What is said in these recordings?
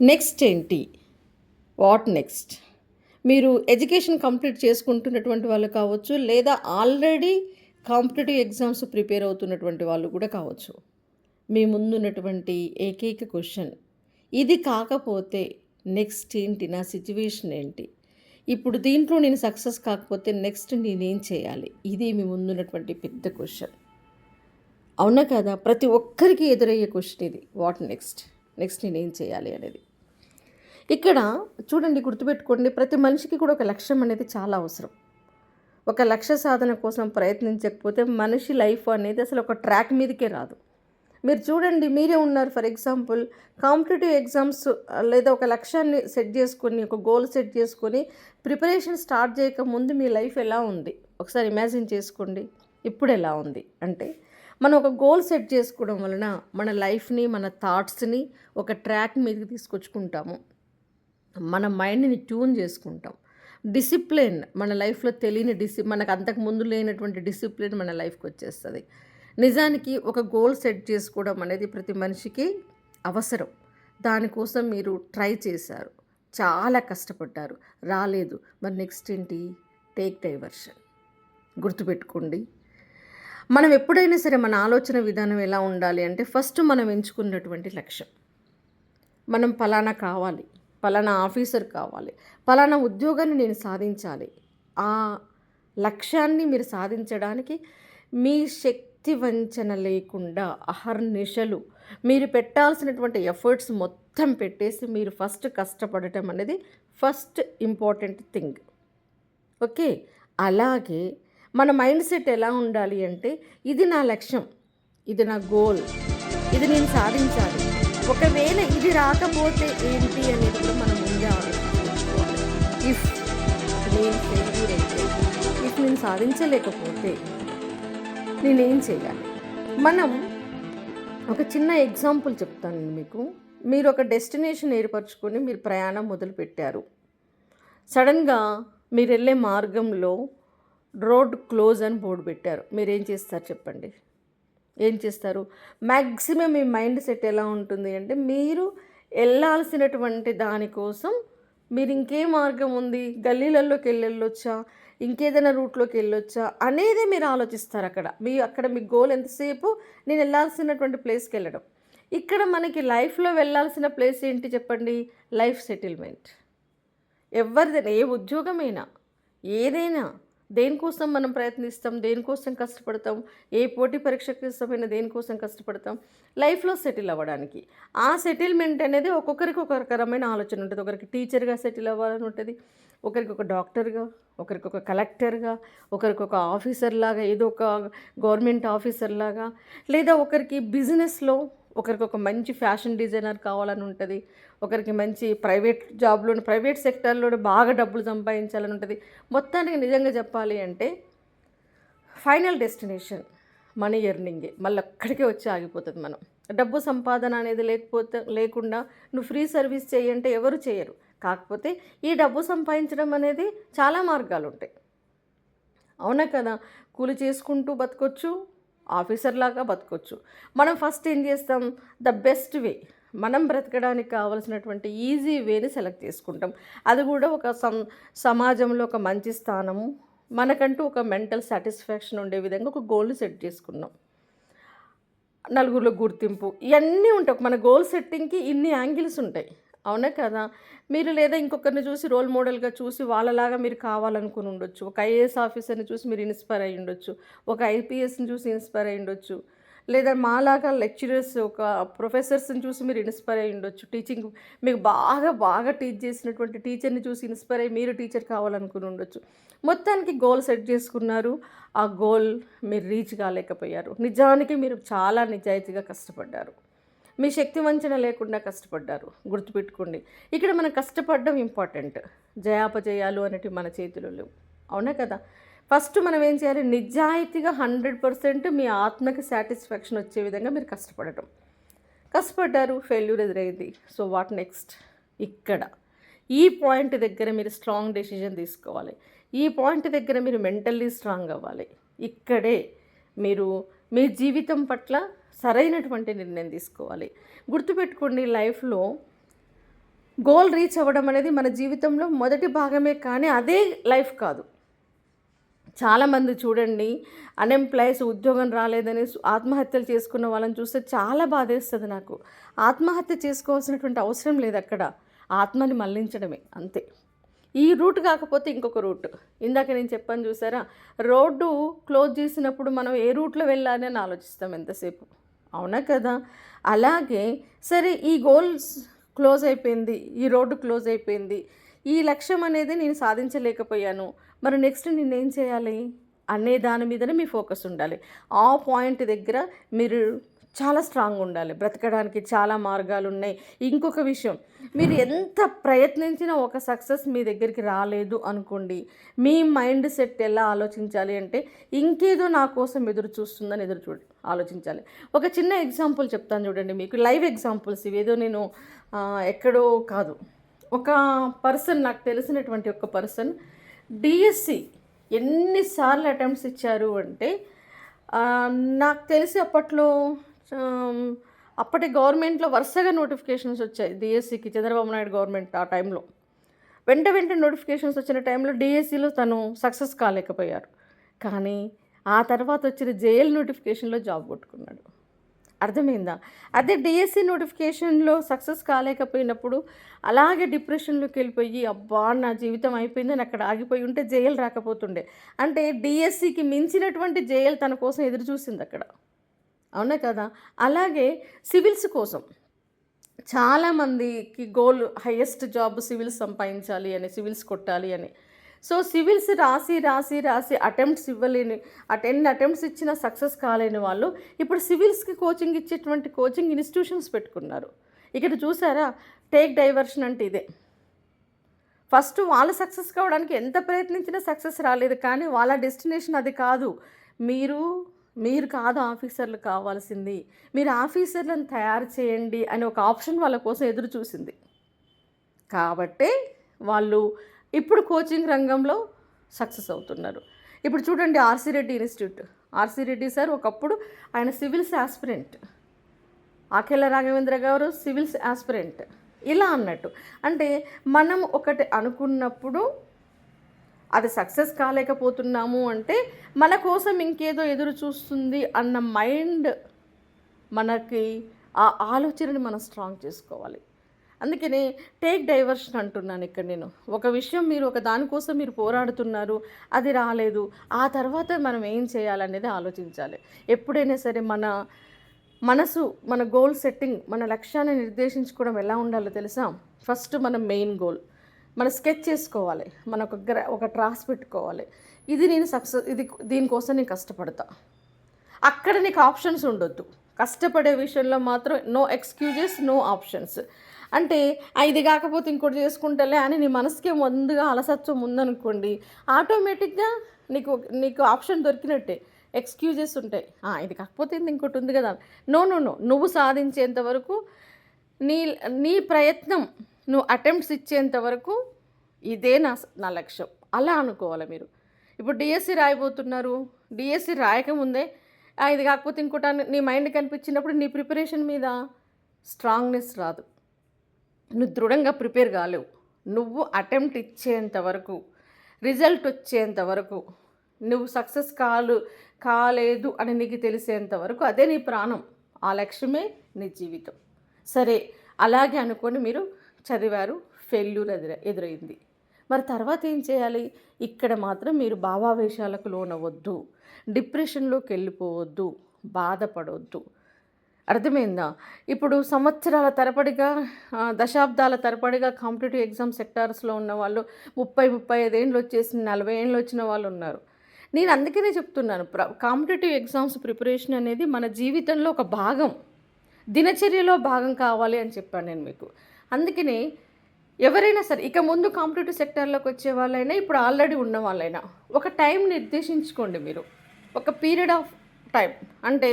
Next ఏంటి? What next? మీరు education complete చేసుకుంటున్నటువంటి వాళ్ళు కావచ్చు, లేదా ఆల్రెడీ కాంపిటీటివ్ ఎగ్జామ్స్ ప్రిపేర్ అవుతున్నటువంటి వాళ్ళు కూడా కావచ్చు. మీ ముందున్నటువంటి ఏకైక క్వెషన్, ఇది కాకపోతే నెక్స్ట్ ఏంటి? నా సిట్యుయేషన్ ఏంటి? ఇప్పుడు దీంట్లో నేను సక్సెస్ కాకపోతే నెక్స్ట్ నేనేం చేయాలి? ఇది మీ ముందున్నటువంటి పెద్ద క్వెషన్. అవునా కదా? ప్రతి ఒక్కరికి ఎదురయ్యే క్వెషన్ ఇది. What next? నెక్స్ట్ నేనేం చేయాలి అనేది. ఇక్కడ చూడండి, గుర్తుపెట్టుకోండి, ప్రతి మనిషికి కూడా ఒక లక్ష్యం అనేది చాలా అవసరం. ఒక లక్ష్య సాధన కోసం ప్రయత్నించకపోతే మనిషి లైఫ్ అనేది అసలు ఒక ట్రాక్ మీదకే రాదు. మీరు చూడండి, మీరే ఉన్నారు. ఫర్ ఎగ్జాంపుల్, కాంపిటేటివ్ ఎగ్జామ్స్ లేదా ఒక లక్ష్యాన్ని సెట్ చేసుకొని, ఒక గోల్ సెట్ చేసుకొని ప్రిపరేషన్ స్టార్ట్ చేయకముందు మీ లైఫ్ ఎలా ఉంది ఒకసారి ఇమాజిన్ చేసుకోండి. ఇప్పుడు ఎలా ఉంది అంటే, మనం ఒక గోల్ సెట్ చేసుకోవడం వలన మన లైఫ్ని, మన థాట్స్ని ఒక ట్రాక్ మీదకి తీసుకొచ్చుకుంటాము. మన మైండ్ని ట్యూన్ చేసుకుంటాం. డిసిప్లిన్ మన లైఫ్లో తెలియని మనకు అంతకు ముందు లేనటువంటి డిసిప్లిన్ మన లైఫ్కి వచ్చేస్తుంది. నిజానికి ఒక గోల్ సెట్ చేసుకోవడం అనేది ప్రతి మనిషికి అవసరం. దానికోసం మీరు ట్రై చేశారు, చాలా కష్టపడ్డారు, రాలేదు. మరి నెక్స్ట్ ఏంటి? Take diversion. గుర్తుపెట్టుకోండి, మనం ఎప్పుడైనా సరే మన ఆలోచన విధానం ఎలా ఉండాలి అంటే, ఫస్ట్ మనం ఎంచుకున్నటువంటి లక్ష్యం, మనం పలానా కావాలి, పలానా ఆఫీసర్ కావాలి, పలానా ఉద్యోగాన్ని నేను సాధించాలి. ఆ లక్ష్యాన్ని మీరు సాధించడానికి మీ శక్తి వంచన లేకుండా అహర్నిశలు మీరు పెట్టాల్సినటువంటి ఎఫర్ట్స్ మొత్తం పెట్టేసి మీరు ఫస్ట్ కష్టపడటం అనేది ఫస్ట్ ఇంపార్టెంట్ థింగ్. ఓకే, అలాగే మన మైండ్ సెట్ ఎలా ఉండాలి అంటే, ఇది నా లక్ష్యం, ఇది నా గోల్, ఇది నేను సాధించాలి. ఒకవేళ ఇది రాకపోతే ఏంటి అనేది కూడా మనం ముందే ఆలోచించుకోవాలి. ఇఫ్ నేను ఫెయిల్యూర్ అయితే, ఇఫ్ నేను సాధించలేకపోతే నేనేం చేయాలి? మనం ఒక చిన్న ఎగ్జాంపుల్ చెప్తాను మీకు. మీరు ఒక డెస్టినేషన్ ఏర్పరచుకొని మీరు ప్రయాణం మొదలుపెట్టారు. సడన్గా మీరు వెళ్ళే మార్గంలో రోడ్ క్లోజ్ అని బోర్డు పెట్టారు. మీరేం చేస్తారు చెప్పండి? ఏం చేస్తారు? మ్యాక్సిమం మీ మైండ్ సెట్ ఎలా ఉంటుంది అంటే, మీరు వెళ్ళాల్సినటువంటి దానికోసం మీరు ఇంకే మార్గం ఉంది, గల్లీలలోకి వెళ్ళొచ్చా, ఇంకేదైనా రూట్లోకి వెళ్ళొచ్చా అనేది మీరు ఆలోచిస్తారు. అక్కడ మీ గోల్ ఎంతసేపు నేను వెళ్ళాల్సినటువంటి ప్లేస్కి వెళ్ళడం. ఇక్కడ మనకి లైఫ్లో వెళ్ళాల్సిన ప్లేస్ ఏంటి చెప్పండి? Life settlement. ఎవరిదైనా, ఏ ఉద్యోగమైనా, ఏదైనా, దేనికోసం మనం ప్రయత్నిస్తాం, దేనికోసం కష్టపడతాం, ఏ పోటీ పరీక్షకు ఇష్టమైన దేనికోసం కష్టపడతాం? లైఫ్లో సెటిల్ అవ్వడానికి. ఆ సెటిల్మెంట్ అనేది ఒక్కొక్కరికి ఒక రకమైన ఆలోచన ఉంటుంది. ఒకరికి టీచర్గా సెటిల్ అవ్వాలని ఉంటుంది, ఒకరికి ఒక డాక్టర్గా, ఒకరికి ఒక కలెక్టర్గా, ఒకరికి ఒక ఆఫీసర్ లాగా, ఏదో ఒక గవర్నమెంట్ ఆఫీసర్ లాగా, లేదా ఒకరికి బిజినెస్లో, ఒకరికి ఒక మంచి ఫ్యాషన్ డిజైనర్ కావాలని ఉంటుంది, ఒకరికి మంచి ప్రైవేట్ జాబ్లోని, ప్రైవేట్ సెక్టర్లో బాగా డబ్బులు సంపాదించాలని ఉంటుంది. మొత్తానికి నిజంగా చెప్పాలి అంటే ఫైనల్ డెస్టినేషన్ మనీ ఎర్నింగే. మళ్ళీ అక్కడికే వచ్చి ఆగిపోతుంది. మనం డబ్బు సంపాదన అనేది లేకుండా నువ్వు ఫ్రీ సర్వీస్ చేయంటే ఎవరు చేయరు. కాకపోతే ఈ డబ్బు సంపాదించడం అనేది చాలా మార్గాలు ఉంటాయి. అవునా కదా? కూలి చేసుకుంటూ బతకొచ్చు, ఆఫీసర్ లాగా బతకొచ్చు. మనం ఫస్ట్ ఏం చేస్తాం? ద బెస్ట్ వే, మనం బ్రతకడానికి కావాల్సినటువంటి ఈజీ వేని సెలెక్ట్ చేసుకుంటాం. అది కూడా ఒక సమాజంలో ఒక మంచి స్థానము, మనకంటూ ఒక మెంటల్ సాటిస్ఫాక్షన్ ఉండే విధంగా ఒక గోల్ సెట్ చేసుకున్నాం. నలుగురిలో గుర్తింపు, ఇవన్నీ ఉంటాయి. మన గోల్ సెట్టింగ్కి ఇన్ని యాంగిల్స్ ఉంటాయి. అవునా కదా? మీరు లేదా ఇంకొకరిని చూసి రోల్ మోడల్గా చూసి వాళ్ళలాగా మీరు కావాలనుకుని ఉండొచ్చు. ఒక ఐఏఎస్ ఆఫీసర్ని చూసి మీరు ఇన్స్పైర్ అయ్యి ఉండొచ్చు, ఒక ఐపీఎస్ని చూసి ఇన్స్పైర్ అయ్యి ఉండొచ్చు, లేదా మాలాగా లెక్చరర్స్, ఒక ప్రొఫెసర్స్ని చూసి మీరు ఇన్స్పైర్ అయ్యి ఉండొచ్చు. టీచింగ్ మీకు బాగా బాగా టీచ్ చేసినటువంటి టీచర్ని చూసి ఇన్స్పైర్ అయ్యి మీరు టీచర్ కావాలనుకుని ఉండొచ్చు. మొత్తానికి గోల్ సెట్ చేసుకున్నారు. ఆ గోల్ మీరు రీచ్ కాలేకపోయారు. నిజానికి మీరు చాలా నిజాయితీగా కష్టపడ్డారు, మీ శక్తి వంచన లేకుండా కష్టపడ్డారు. గుర్తుపెట్టుకోండి, ఇక్కడ మనం కష్టపడడం ఇంపార్టెంట్. జయాపజయాలు అనేటివి మన చేతిలో లేవు. అవునా కదా? ఫస్ట్ మనం ఏం చేయాలి? నిజాయితీగా 100% మీ ఆత్మకి సాటిస్ఫాక్షన్ వచ్చే విధంగా మీరు కష్టపడ్డారు. ఫెయిల్యూర్ ఎదురైంది. So what next? ఇక్కడ ఈ పాయింట్ దగ్గర మీరు స్ట్రాంగ్ డెసిషన్ తీసుకోవాలి. ఈ పాయింట్ దగ్గర మీరు మెంటల్లీ స్ట్రాంగ్ అవ్వాలి. ఇక్కడే మీరు మీ జీవితం పట్ల సరైనటువంటి నిర్ణయం తీసుకోవాలి. గుర్తుపెట్టుకోండి, లైఫ్లో గోల్ రీచ్ అవ్వడం అనేది మన జీవితంలో మొదటి భాగమే, కానీ అదే లైఫ్ కాదు. చాలామంది చూడండి, అన్‌ఎంప్లాయీస్ ఉద్యోగం రాలేదని ఆత్మహత్యలు చేసుకున్న వాళ్ళని చూస్తే చాలా బాధేస్తుంది నాకు. ఆత్మహత్య చేసుకోవాల్సినటువంటి అవసరం లేదక్కడ. ఆత్మని మళ్లించడమే అంతే. ఈ రూట్ కాకపోతే ఇంకొక రూట్. ఇందాక నేను చెప్పాను చూసారా, రోడ్డు క్లోజ్ చేసినప్పుడు మనం ఏ రూట్లో వెళ్ళాలి అని ఆలోచిస్తాం ఎంతసేపు, అవునా కదా? అలాగే సరే, ఈ గోల్స్ క్లోజ్ అయిపోయింది, ఈ రోడ్డు క్లోజ్ అయిపోయింది, ఈ లక్ష్యం అనేది నేను సాధించలేకపోయాను, మరి నెక్స్ట్ నేనేం చేయాలి అనే దాని మీదనే మీ ఫోకస్ ఉండాలి. ఆ పాయింట్ దగ్గర మీరు చాలా స్ట్రాంగ్ ఉండాలి. బ్రతకడానికి చాలా మార్గాలు ఉన్నాయి. ఇంకొక విషయం, మీరు ఎంత ప్రయత్నించినా ఒక సక్సెస్ మీ దగ్గరికి రాలేదు అనుకోండి, మీ మైండ్ సెట్ ఎలా ఆలోచించాలి అంటే, ఇంకేదో నా కోసం ఎదురు చూస్తుందని ఆలోచించాలి. ఒక చిన్న ఎగ్జాంపుల్ చెప్తాను చూడండి మీకు, లైవ్ ఎగ్జాంపుల్స్ ఇవేదో నేను ఎక్కడో కాదు. ఒక పర్సన్, నాకు తెలిసినటువంటి ఒక పర్సన్ డిఎస్సి ఎన్నిసార్లు అటెంప్ట్స్ ఇచ్చారు అంటే, నాకు తెలిసి అప్పటి గవర్నమెంట్లో వరుసగా నోటిఫికేషన్స్ వచ్చాయి డిఎస్సికి. చంద్రబాబు నాయుడు గవర్నమెంట్ ఆ టైంలో వెంట నోటిఫికేషన్స్ వచ్చిన టైంలో డిఎస్సిలో తను సక్సెస్ కాలేకపోయారు. కానీ ఆ తర్వాత వచ్చిన జేఎల్ నోటిఫికేషన్లో జాబ్ కొట్టుకున్నాడు. అర్థమైందా? అదే డిఎస్సి నోటిఫికేషన్లో సక్సెస్ కాలేకపోయినప్పుడు అలాగే డిప్రెషన్లోకి వెళ్ళిపోయి, అబ్బా నా జీవితం అయిపోయిందని అక్కడ ఆగిపోయి ఉంటే జేఎల్ రాకపోతుండే. అంటే డిఎస్సికి మించినటువంటి జేఎల్ తన కోసం ఎదురు చూసింది అక్కడ, అవునా కదా? అలాగే సివిల్స్ కోసం చాలామందికి గోల్ హైయెస్ట్ జాబ్ సివిల్స్ సంపాదించాలి అని, సివిల్స్ కొట్టాలి అని. సో సివిల్స్ రాసి అటెంప్ట్స్ ఇవ్వలేని, 10 అటెంప్ట్స్ ఇచ్చినా సక్సెస్ కాలేని వాళ్ళు ఇప్పుడు సివిల్స్కి కోచింగ్ ఇచ్చేటువంటి కోచింగ్ ఇన్స్టిట్యూషన్స్ పెట్టుకున్నారు. ఇక్కడ చూసారా, టేక్ డైవర్షన్ అంటే ఇదే. ఫస్ట్ వాళ్ళు సక్సెస్ కావడానికి ఎంత ప్రయత్నించినా సక్సెస్ రాలేదు, కానీ వాళ్ళ డెస్టినేషన్ అది కాదు. మీరు కాదు ఆఫీసర్లు కావాల్సింది, మీరు ఆఫీసర్లను తయారు చేయండి అని ఒక ఆప్షన్ వాళ్ళ కోసం ఎదురు చూసింది. కాబట్టే వాళ్ళు ఇప్పుడు కోచింగ్ రంగంలో సక్సెస్ అవుతున్నారు. ఇప్పుడు చూడండి, RC Reddy institute. RC Reddy sir ఒకప్పుడు ఆయన సివిల్స్ ఆస్పిరెంట్, ఆకేల రాఘవేంద్ర గారు సివిల్స్ ఆస్పిరెంట్. ఇలా అన్నట్టు, అంటే మనం ఒకటి అనుకున్నప్పుడు అది సక్సెస్ కాలేకపోతున్నాము అంటే మన కోసం ఇంకేదో ఎదురు చూస్తుంది అన్న మైండ్, మనకి ఆ ఆలోచనని మనం స్ట్రాంగ్ చేసుకోవాలి. అందుకనే టేక్ డైవర్షన్ అంటున్నాను ఇక్కడ నేను. ఒక విషయం, మీరు ఒక దానికోసం మీరు పోరాడుతున్నారు, అది రాలేదు, ఆ తర్వాత మనం ఏం చేయాలనేది ఆలోచించాలి. ఎప్పుడైనా సరే మన మనసు, మన గోల్ సెట్టింగ్, మన లక్ష్యాన్ని నిర్దేశించుకోవడం ఎలా ఉండాలో తెలుసా? ఫస్ట్ మనం మెయిన్ గోల్ మనం స్కెచ్ చేసుకోవాలి, మన ఒక ట్రాస్ పెట్టుకోవాలి. దీనికోసం నేను కష్టపడతా. అక్కడ నీకు ఆప్షన్స్ ఉండొద్దు. కష్టపడే విషయంలో మాత్రం నో ఎక్స్క్యూజెస్, నో ఆప్షన్స్. అంటే ఇది కాకపోతే ఇంకోటి చేసుకుంటలే అని నీ మనసుకే ముందుగా అలసత్వం ఉందనుకోండి, ఆటోమేటిక్గా నీకు ఆప్షన్ దొరికినట్టే. ఎక్స్క్యూజెస్ ఉంటాయి, ఇది కాకపోతే ఇంకోటి ఉంది కదా. నో, నువ్వు సాధించేంత వరకు, నీ ప్రయత్నం, నువ్వు అటెంప్ట్స్ ఇచ్చేంత వరకు ఇదే నా లక్ష్యం, అలా అనుకోవాలి మీరు. ఇప్పుడు డిఎస్సి రాయబోతున్నారు, డిఎస్సి రాయకముందే ఇది కాకపోతే ఇంకోటి నీ మైండ్ కనిపించినప్పుడు నీ ప్రిపరేషన్ మీద స్ట్రాంగ్నెస్ రాదు, నువ్వు దృఢంగా ప్రిపేర్ కాలేవు. నువ్వు అటెంప్ట్ ఇచ్చేంత వరకు, రిజల్ట్ వచ్చేంత వరకు, నువ్వు సక్సెస్ కాలేదు అని నీకు తెలిసేంత వరకు అదే నీ ప్రాణం, ఆ లక్ష్యమే నీ జీవితం. సరే, అలాగే అనుకొని మీరు చదివారు, ఫెయిల్యూర్ ఎదురైంది, మరి తర్వాత ఏం చేయాలి? ఇక్కడ మాత్రం మీరు భావావేశాలకు లోనవద్దు, డిప్రెషన్లోకి వెళ్ళిపోవద్దు, బాధపడవద్దు. అర్థమైందా? ఇప్పుడు సంవత్సరాల తరబడిగా, దశాబ్దాల తరబడిగా కాంపిటేటివ్ ఎగ్జామ్ సెక్టార్స్లో ఉన్న వాళ్ళు 30-35 ఏళ్ళు వచ్చేసి 40 ఏళ్ళు వచ్చిన వాళ్ళు ఉన్నారు. నేను అందుకనే చెప్తున్నాను, కాంపిటేటివ్ ఎగ్జామ్స్ ప్రిపరేషన్ అనేది మన జీవితంలో ఒక భాగం, దినచర్యలో భాగం కావాలి అని చెప్పాను నేను మీకు. అందుకనే ఎవరైనా సరే, ఇక ముందు కాంపిటేటివ్ సెక్టార్లోకి వచ్చే వాళ్ళైనా, ఇప్పుడు ఆల్రెడీ ఉన్న వాళ్ళైనా, ఒక టైం నిర్దేశించుకోండి మీరు. ఒక పీరియడ్ ఆఫ్ టైం, అంటే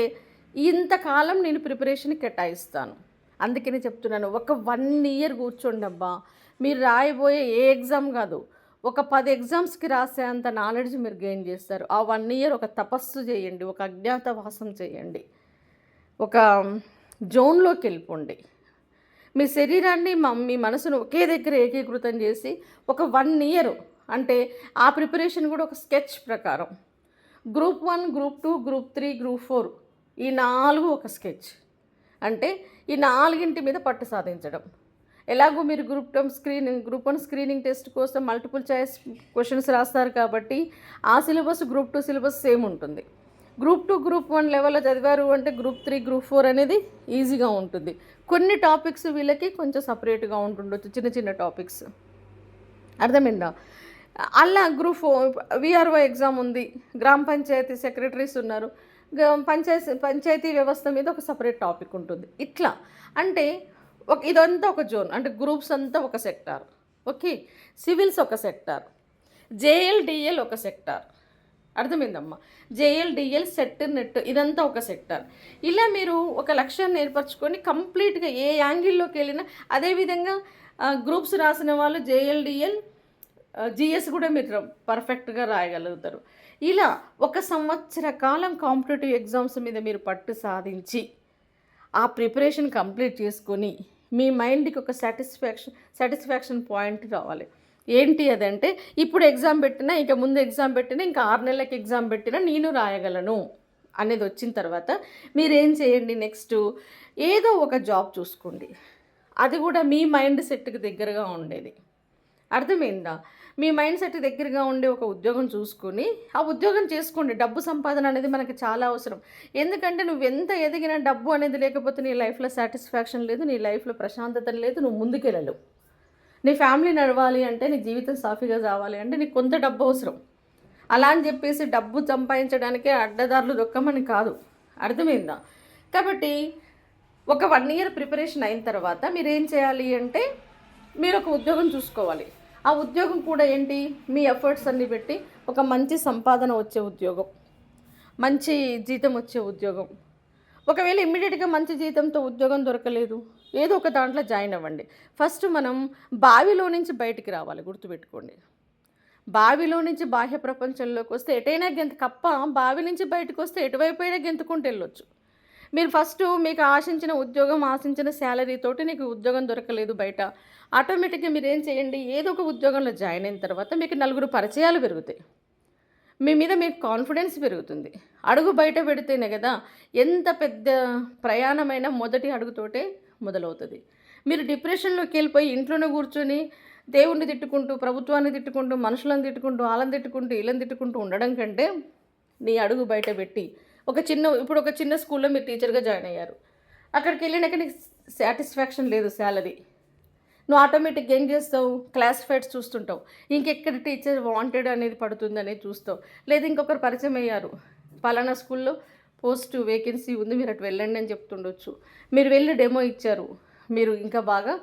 ఇంతకాలం నేను ప్రిపరేషన్ కేటాయిస్తాను. అందుకనే చెప్తున్నాను, ఒక 1 year కూర్చోండి అబ్బా. మీరు రాయబోయే ఏ ఎగ్జామ్ కాదు, ఒక 10 ఎగ్జామ్స్కి రాసేంత నాలెడ్జ్ మీరు గెయిన్ చేస్తారు. ఆ 1 year ఒక తపస్సు చేయండి, ఒక అజ్ఞాతవాసం చేయండి, ఒక జోన్లోకి వెళ్ళిపోండి. మీ శరీరాన్ని మీ మనసును ఒకే దగ్గర ఏకీకృతం చేసి ఒక 1 ఇయర్ అంటే ఆ ప్రిపరేషన్ కూడా ఒక స్కెచ్ ప్రకారం గ్రూప్ 1, గ్రూప్ 2, గ్రూప్ 3, గ్రూప్ 4 ఈ 4 ఒక స్కెచ్. అంటే ఈ 4ంటి మీద పట్టు సాధించడం. ఎలాగో మీరు గ్రూప్ 1 స్క్రీనింగ్ టెస్ట్ కోసం మల్టిపుల్ చాయిస్ క్వశ్చన్స్ రాస్తారు కాబట్టి ఆ సిలబస్ గ్రూప్ 2 సిలబస్ సేమ్ ఉంటుంది. గ్రూప్ 2, గ్రూప్ 1 లెవెల్లో చదివారు అంటే గ్రూప్ 3, గ్రూప్ 4 అనేది ఈజీగా ఉంటుంది. కొన్ని టాపిక్స్ వీళ్ళకి కొంచెం సపరేట్గా ఉంటుండొచ్చు, చిన్న చిన్న టాపిక్స్. అర్థమైందా? అలా గ్రూప్ 4 విఆర్ఓ ఎగ్జామ్ ఉంది, గ్రామ పంచాయతీ సెక్రటరీస్ ఉన్నారు, పంచాయతీ వ్యవస్థ మీద ఒక సపరేట్ టాపిక్ ఉంటుంది. ఇట్లా అంటే ఇదంతా ఒక జోన్. అంటే గ్రూప్స్ అంతా ఒక సెక్టార్. ఓకే, సివిల్స్ ఒక సెక్టార్, జేఎల్డిఎల్ ఒక సెక్టార్. అర్థమైందమ్మా? జేఎల్డిఎల్, సెట్, నెట్ ఇదంతా ఒక సెక్టార్. ఇలా మీరు ఒక లక్ష్యాన్ని ఏర్పరచుకొని కంప్లీట్గా ఏ యాంగిల్లోకి వెళ్ళినా, అదేవిధంగా గ్రూప్స్ రాసిన వాళ్ళు జేఎల్డిఎల్, జిఎస్ కూడా మీరు పర్ఫెక్ట్గా రాయగలుగుతారు. ఇలా 1 సంవత్సర కాలం కాంపిటేటివ్ ఎగ్జామ్స్ మీద మీరు పట్టు సాధించి ఆ ప్రిపరేషన్ కంప్లీట్ చేసుకొని మీ మైండ్కి ఒక సాటిస్ఫాక్షన్ పాయింట్ రావాలి. ఏంటి అదంటే, ఇప్పుడు ఎగ్జామ్ పెట్టినా, ఇక ముందు ఎగ్జామ్ పెట్టినా, ఇంకా 6 నెలలకి ఎగ్జామ్ పెట్టినా నేను రాయగలను అనేది వచ్చిన తర్వాత మీరేం చేయండి, నెక్స్ట్ ఏదో ఒక జాబ్ చూసుకోండి. అది కూడా మీ మైండ్ సెట్కి దగ్గరగా ఉండేది. అర్థమైందా? మీ మైండ్ సెట్ దగ్గరగా ఉండే ఒక ఉద్యోగం చూసుకొని ఆ ఉద్యోగం చేసుకోండి. డబ్బు సంపాదన అనేది మనకి చాలా అవసరం. ఎందుకంటే నువ్వు ఎంత ఎదిగినా డబ్బు అనేది లేకపోతే నీ లైఫ్లో సాటిస్ఫాక్షన్ లేదు, నీ లైఫ్లో ప్రశాంతత లేదు, నువ్వు ముందుకెళ్ళలేవు. నీ ఫ్యామిలీ నడవాలి అంటే, నీ జీవితం సాఫీగా కావాలి అంటే నీకు కొంత డబ్బు అవసరం. అలా అని చెప్పేసి డబ్బు సంపాదించడానికే అడ్డదారులు దొక్కమని కాదు. అర్థమైందా? కాబట్టి ఒక 1 ఇయర్ ప్రిపరేషన్ అయిన తర్వాత మీరు ఏం చేయాలి అంటే, మీరు ఒక ఉద్యోగం చూసుకోవాలి. ఆ ఉద్యోగం కూడా ఏంటి, మీ ఎఫర్ట్స్ అన్నీ పెట్టి ఒక మంచి సంపాదన వచ్చే ఉద్యోగం, మంచి జీతం వచ్చే ఉద్యోగం. ఒకవేళ ఇమ్మీడియట్గా మంచి జీతంతో ఉద్యోగం దొరకలేదు, ఏదో ఒక దాంట్లో జాయిన్ అవ్వండి. ఫస్ట్ మనం బావిలో నుంచి బయటికి రావాలి. గుర్తుపెట్టుకోండి, బావిలో నుంచి బాహ్య ప్రపంచంలోకి వస్తే ఎటైనా బావి నుంచి బయటకు వస్తే ఎటువైపోయినా గెంతుకుంటూ వెళ్ళొచ్చు. మీరు ఫస్ట్ మీకు ఆశించిన ఉద్యోగం, ఆశించిన శాలరీతోటి నీకు ఉద్యోగం దొరకలేదు బయట, ఆటోమేటిక్గా మీరు ఏం చేయండి, ఏదో ఒక ఉద్యోగంలో జాయిన్ అయిన తర్వాత మీకు 4 పరిచయాలు పెరుగుతాయి, మీ మీద మీకు కాన్ఫిడెన్స్ పెరుగుతుంది. అడుగు బయట పెడితేనే కదా ఎంత పెద్ద ప్రయాణమైనా మొదటి అడుగుతోటే మొదలవుతుంది. మీరు డిప్రెషన్లోకి వెళ్ళిపోయి ఇంట్లోనే కూర్చొని దేవుణ్ణి తిట్టుకుంటూ, ప్రభుత్వాన్ని తిట్టుకుంటూ, మనుషులను తిట్టుకుంటూ, వాళ్ళని తిట్టుకుంటూ, వీళ్ళని తిట్టుకుంటూ ఉండడం కంటే నీ అడుగు బయట పెట్టి ఇప్పుడు ఒక చిన్న స్కూల్లో మీరు టీచర్గా జాయిన్ అయ్యారు. అక్కడికి వెళ్ళినాక నీకు సాటిస్ఫాక్షన్ లేదు శాలరీ, నువ్వు ఆటోమేటిక్గా ఏం చేస్తావు, క్లాసిఫైడ్స్ చూస్తుంటావు, ఇంకెక్కడ టీచర్ వాంటెడ్ అనేది పడుతుంది అనేది చూస్తావు. లేదా ఇంకొకరు పరిచయం అయ్యారు, పలానా స్కూల్లో పోస్ట్ వేకెన్సీ ఉంది, మీరు అటు వెళ్ళండి అని చెప్తుండొచ్చు. మీరు వెళ్ళి డెమో ఇచ్చారు, మీరు ఇంకా బాగా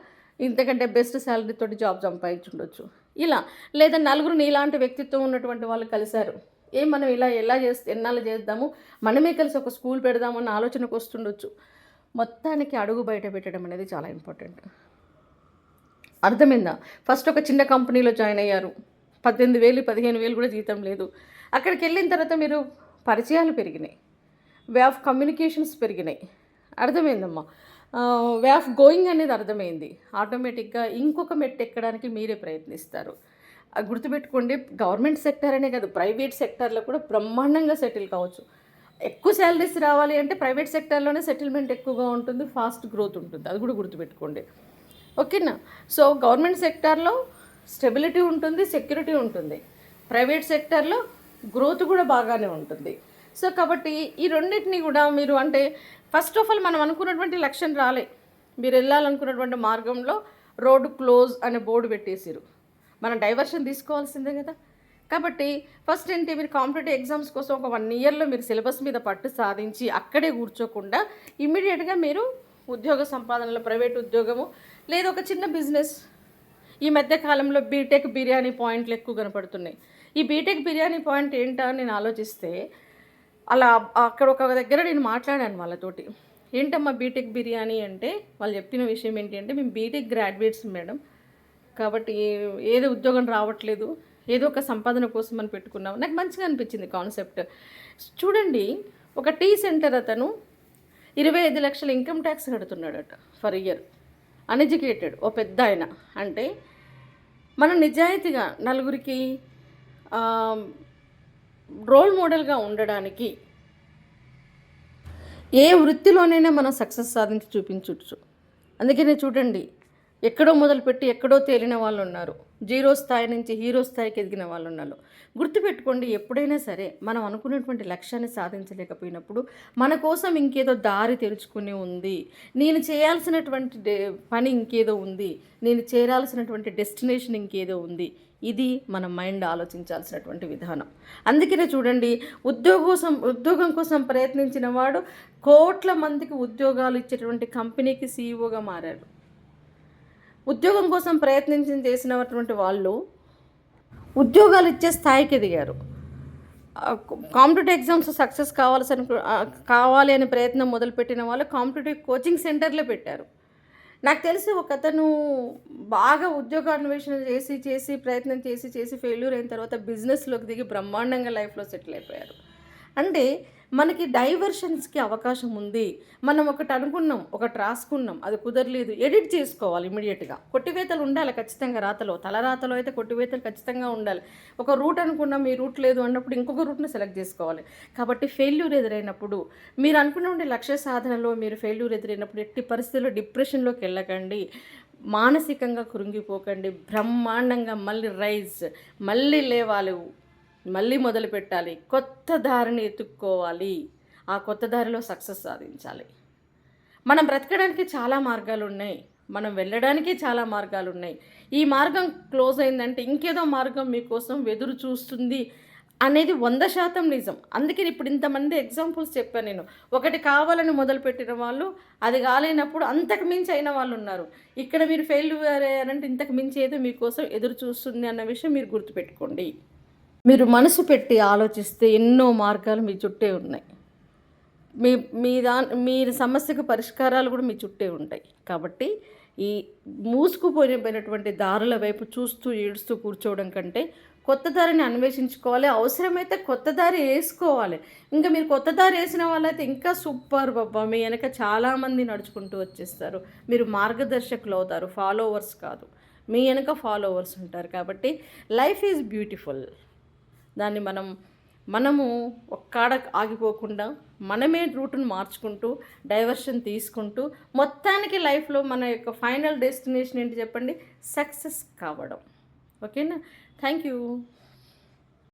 ఇంతకంటే బెస్ట్ శాలరీతో జాబ్ సంపాదించుండొచ్చు. ఇలా లేదా 4 నీలాంటి వ్యక్తిత్వం ఉన్నటువంటి వాళ్ళు కలిశారు, మనం ఎలా ఎన్నాళ్ళు చేద్దాము, మనమే కలిసి ఒక స్కూల్ పెడదామన్న ఆలోచనకు వస్తుండొచ్చు. మొత్తానికి అడుగు బయట పెట్టడం అనేది చాలా ఇంపార్టెంట్. అర్థమైందా? ఫస్ట్ ఒక చిన్న కంపెనీలో జాయిన్ అయ్యారు, 18,000 15,000 కూడా జీతం లేదు. అక్కడికి వెళ్ళిన తర్వాత మీరు పరిచయాలు పెరిగినాయి, వే ఆఫ్ కమ్యూనికేషన్స్ పెరిగినాయి. అర్థమైందమ్మా? వే ఆఫ్ గోయింగ్ అనేది అర్థమైంది. ఆటోమేటిక్గా ఇంకొక మెట్టు ఎక్కడానికి మీరే ప్రయత్నిస్తారు. గుర్తుపెట్టుకోండి, గవర్నమెంట్ సెక్టర్ అనే కాదు, ప్రైవేట్ సెక్టర్లో కూడా బ్రహ్మాండంగా సెటిల్ కావచ్చు. ఎక్కువ శాలరీస్ రావాలి అంటే ప్రైవేట్ సెక్టర్లోనే సెటిల్మెంట్ ఎక్కువగా ఉంటుంది, ఫాస్ట్ గ్రోత్ ఉంటుంది. అది కూడా గుర్తుపెట్టుకోండి. ఓకేనా? సో గవర్నమెంట్ సెక్టార్లో స్టెబిలిటీ ఉంటుంది, సెక్యూరిటీ ఉంటుంది. ప్రైవేట్ సెక్టార్లో గ్రోత్ కూడా బాగానే ఉంటుంది. సో కాబట్టి ఈ రెండింటిని కూడా మీరు అంటే ఫస్ట్ ఆఫ్ ఆల్ మనం అనుకున్నటువంటి లక్ష్యం రాలే, మీరు వెళ్ళాలనుకున్నటువంటి మార్గంలో రోడ్ క్లోజ్ అనే బోర్డు పెట్టేసారు, మనం డైవర్షన్ తీసుకోవాల్సిందే కదా. కాబట్టి ఫస్ట్ ఏంటి, మీరు కాంపిటేటివ్ ఎగ్జామ్స్ కోసం ఒక 1 ఇయర్లో మీరు సిలబస్ మీద పట్టు సాధించి అక్కడే కూర్చోకుండా ఇమ్మీడియట్గా మీరు ఉద్యోగ సంపాదనలో ప్రైవేట్ ఉద్యోగము లేదా ఒక చిన్న బిజినెస్. ఈ మధ్య కాలంలో బీటెక్ బిర్యానీ పాయింట్లు ఎక్కువ కనపడుతున్నాయి. ఈ బీటెక్ బిర్యానీ పాయింట్ ఏంటా అని నేను ఆలోచిస్తే, అలా అక్కడ ఒక దగ్గర నేను మాట్లాడాను వాళ్ళతోటి, ఏంటమ్మా బీటెక్ బిర్యానీ అంటే వాళ్ళు చెప్పిన విషయం ఏంటి అంటే, మేము బీటెక్ గ్రాడ్యుయేట్స్ మేడం, కాబట్టి ఏదో ఉద్యోగం రావట్లేదు, ఏదో ఒక సంపాదన కోసం అని పెట్టుకున్నాం. నాకు మంచిగా అనిపించింది కాన్సెప్ట్. చూడండి, ఒక టీ సెంటర్ అతను 25 లక్షల ఇన్కమ్ ట్యాక్స్ కడుతున్నాడట ఫర్ ఇయర్. అన్ఎడ్యుకేటెడ్ ఓ పెద్ద ఆయన అంటే మనం నిజాయితీగా నలుగురికి రోల్ మోడల్గా ఉండడానికి ఏ వృత్తిలోనైనా మనం సక్సెస్ సాధించి చూపించవచ్చు. అందుకనే చూడండి, ఎక్కడో మొదలుపెట్టి ఎక్కడో తేలిన వాళ్ళు ఉన్నారు, జీరో స్థాయి నుంచి హీరో స్థాయికి ఎదిగిన వాళ్ళు ఉన్నారు. గుర్తుపెట్టుకోండి, ఎప్పుడైనా సరే మనం అనుకున్నటువంటి లక్ష్యాన్ని సాధించలేకపోయినప్పుడు మన కోసం ఇంకేదో దారి తెరుచుకుని ఉంది, నేను చేయాల్సినటువంటి పని ఇంకేదో ఉంది, నేను చేరాల్సినటువంటి డెస్టినేషన్ ఇంకేదో ఉంది. ఇది మన మైండ్ ఆలోచించాల్సినటువంటి విధానం. అందుకనే చూడండి, ఉద్యోగం కోసం ప్రయత్నించిన వాడు కోట్ల మందికి ఉద్యోగాలు ఇచ్చేటువంటి కంపెనీకి సీఈఓగా మారారు. ఉద్యోగం కోసం చేసినటువంటి వాళ్ళు ఉద్యోగాలు ఇచ్చే స్థాయికి ఎదిగారు. కాంపిటేటివ్ ఎగ్జామ్స్ సక్సెస్ కావాలి అనే ప్రయత్నం మొదలుపెట్టిన వాళ్ళు కాంపిటేటివ్ కోచింగ్ సెంటర్లే పెట్టారు. నాకు తెలిసి ఒకతను బాగా ఉద్యోగ అన్వేషణ చేసి ప్రయత్నం చేసి ఫెయిల్యూర్ అయిన తర్వాత బిజినెస్లోకి దిగి బ్రహ్మాండంగా లైఫ్లో సెటిల్ అయిపోయారు. అంటే మనకి డైవర్షన్స్కి అవకాశం ఉంది. మనం ఒకటి అనుకున్నాం, ఒకటి రాసుకున్నాం, అది కుదరలేదు, ఎడిట్ చేసుకోవాలి ఇమీడియట్గా. కొట్టివేతలు ఉండాలి ఖచ్చితంగా రాతలో, తలరాతలో అయితే కొట్టివేతలు ఖచ్చితంగా ఉండాలి. ఒక రూట్ అనుకున్నాం, ఈ రూట్ లేదు అన్నప్పుడు ఇంకొక రూట్ని సెలెక్ట్ చేసుకోవాలి. కాబట్టి ఫెయిల్యూర్ ఎదురైనప్పుడు, మీరు అనుకున్న లక్ష్య సాధనలో మీరు ఫెయిల్యూర్ ఎదురైనప్పుడు ఎట్టి పరిస్థితుల్లో డిప్రెషన్లోకి వెళ్ళకండి, మానసికంగా కృంగిపోకండి, బ్రహ్మాండంగా మళ్ళీ మళ్ళీ లేవాలి, మళ్ళీ మొదలు పెట్టాలి, కొత్త దారిని ఎత్తుక్కోవాలి, ఆ కొత్త దారిలో సక్సెస్ సాధించాలి. మనం బ్రతకడానికి చాలా మార్గాలు ఉన్నాయి, మనం వెళ్ళడానికి చాలా మార్గాలు ఉన్నాయి. ఈ మార్గం క్లోజ్ అయిందంటే ఇంకేదో మార్గం మీకోసం ఎదురు చూస్తుంది అనేది 100% నిజం. అందుకని ఇప్పుడు ఇంతమంది ఎగ్జాంపుల్స్ చెప్పాను నేను. ఒకటి కావాలని మొదలుపెట్టిన వాళ్ళు అది కాలేనప్పుడు అంతకు మించి అయిన వాళ్ళు ఉన్నారు. ఇక్కడ మీరు ఫెయిల్యూర్ అయ్యారంటే ఇంతకు మించి ఏదో మీకోసం ఎదురు చూస్తుంది అన్న విషయం మీరు గుర్తుపెట్టుకోండి. మీరు మనసు పెట్టి ఆలోచిస్తే ఎన్నో మార్గాలు మీ చుట్టే ఉన్నాయి. మీ సమస్యకు పరిష్కారాలు కూడా మీ చుట్టే ఉంటాయి. కాబట్టి ఈ మూసుకుపోయినటువంటి దారుల వైపు చూస్తూ ఏడుస్తూ కూర్చోవడం కంటే కొత్త దారిని అన్వేషించుకోవాలి, అవసరమైతే కొత్త దారి వేసుకోవాలి. ఇంకా మీరు కొత్త దారి వేసిన వాళ్ళైతే ఇంకా సూపర్ బాబా, మీ వెనక చాలామంది నడుచుకుంటూ వచ్చేస్తారు. మీరు మార్గదర్శకులు అవుతారు, ఫాలోవర్స్ కాదు. మీ వెనక ఫాలోవర్స్ ఉంటారు. కాబట్టి లైఫ్ ఈజ్ బ్యూటిఫుల్. దాన్ని మనము ఒక్కడ ఆగిపోకుండా మనమే రూట్ను మార్చుకుంటూ డైవర్షన్ తీసుకుంటూ మొత్తానికి లైఫ్లో మన యొక్క ఫైనల్ డెస్టినేషన్ ఏంటి చెప్పండి? సక్సెస్ కావడం. ఓకేనా? Thank you.